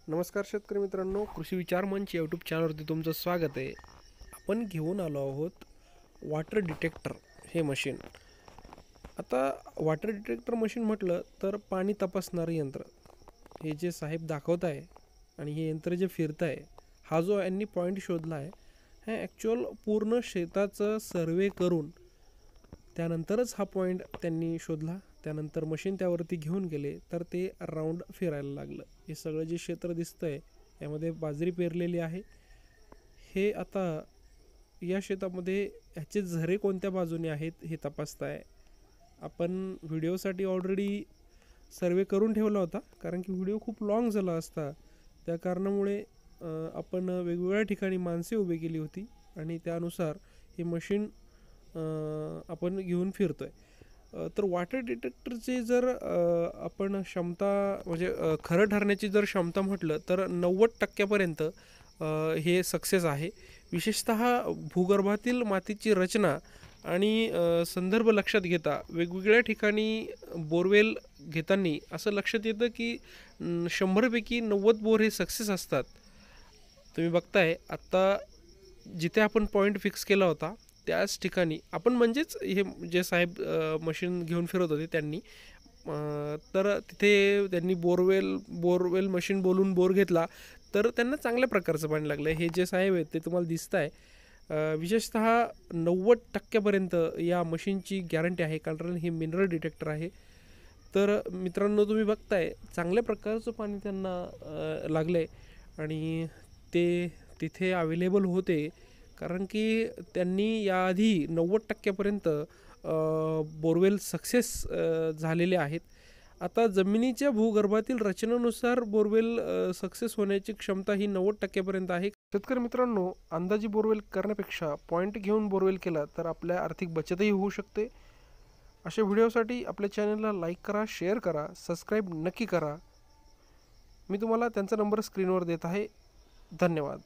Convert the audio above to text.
नमस्कार शेतकरी मित्रांनो, कृषी विचार मंच यूट्यूब चॅनलवरती तुमचं स्वागत आहे. आपण घेऊन आलो आहोत वॉटर डिटेक्टर हे मशीन. आता वॉटर डिटेक्टर मशीन म्हटलं तर पाणी तपासणारं यंत्र. हे जे साहेब दाखवत आहे आणि हे यंत्र जे फिरत आहे, हा जो यांनी पॉईंट शोधला आहे, हे ॲक्च्युअल पूर्ण शेताचं सर्वे करून त्यानंतरच हा पॉईंट त्यांनी शोधला. त्यानंतर मशीन त्यावरती घेऊन गेले तर ते राऊंड फिरायला लागलं. हे सगळं जे क्षेत्र दिसतंय यामध्ये बाजरी पेरलेली आहे. हे आता या शेतामध्ये ह्याचे झरे कोणत्या बाजूने आहेत हे तपासताय. आपण व्हिडिओसाठी ऑलरेडी सर्वे करून ठेवला होता, कारण की व्हिडिओ खूप लॉंग झाला असता. त्या कारणामुळे आपण वेगवेगळ्या ठिकाणी माणसे उभी केली होती आणि त्यानुसार हे मशीन आपण घेऊन फिरतोय. तर वॉटर डिटेक्टरची जर आपण क्षमता म्हणजे खरं ठरण्याची जर क्षमता म्हटलं तर 90% हे सक्सेस आहे. विशेषतः भूगर्भातील मातीची रचना आणि संदर्भ लक्षात घेता वेगवेगळ्या ठिकाणी बोरवेल घेताना असं लक्षात येतं की 100पैकी 90 बोर हे सक्सेस असतात. तुम्ही बघताय आत्ता जिथे आपण पॉईंट फिक्स केला होता त्याच ठिकाणी आपण म्हणजेच हे जे साहेब मशीन घेऊन फिरत होते त्यांनी तर तिथे त्यांनी बोरवेल मशीन बोलून बोर घेतला तर त्यांना चांगल्या प्रकारचं पाणी लागलं. हे जे साहेब आहेत ते तुम्हाला दिसत आहे. विशेषतः 90% या मशीनची गॅरंटी आहे, कारण हे मिनरल डिटेक्टर आहे. तर मित्रांनो, तुम्ही बघताय चांगल्या प्रकारचं पाणी त्यांना लागलं आहे आणि ते तिथे अवेलेबल होते, कारण की त्यांनी याआधी 90% बोरवेल सक्सेस झालेले आहेत. आता जमिनीच्या भूगर्भातील रचनेनुसार बोरवेल सक्सेस होण्याची क्षमता ही 90% आहे. शेतकरी मित्रांनो, अंदाजी बोरवेल करण्यापेक्षा पॉईंट घेऊन बोरवेल केला तर आपल्या आर्थिक बचतही होऊ शकते. अशा व्हिडिओसाठी आपल्या चॅनलला लाईक करा, शेअर करा, सबस्क्राईब नक्की करा. मी तुम्हाला त्यांचा नंबर स्क्रीनवर देत आहे. धन्यवाद.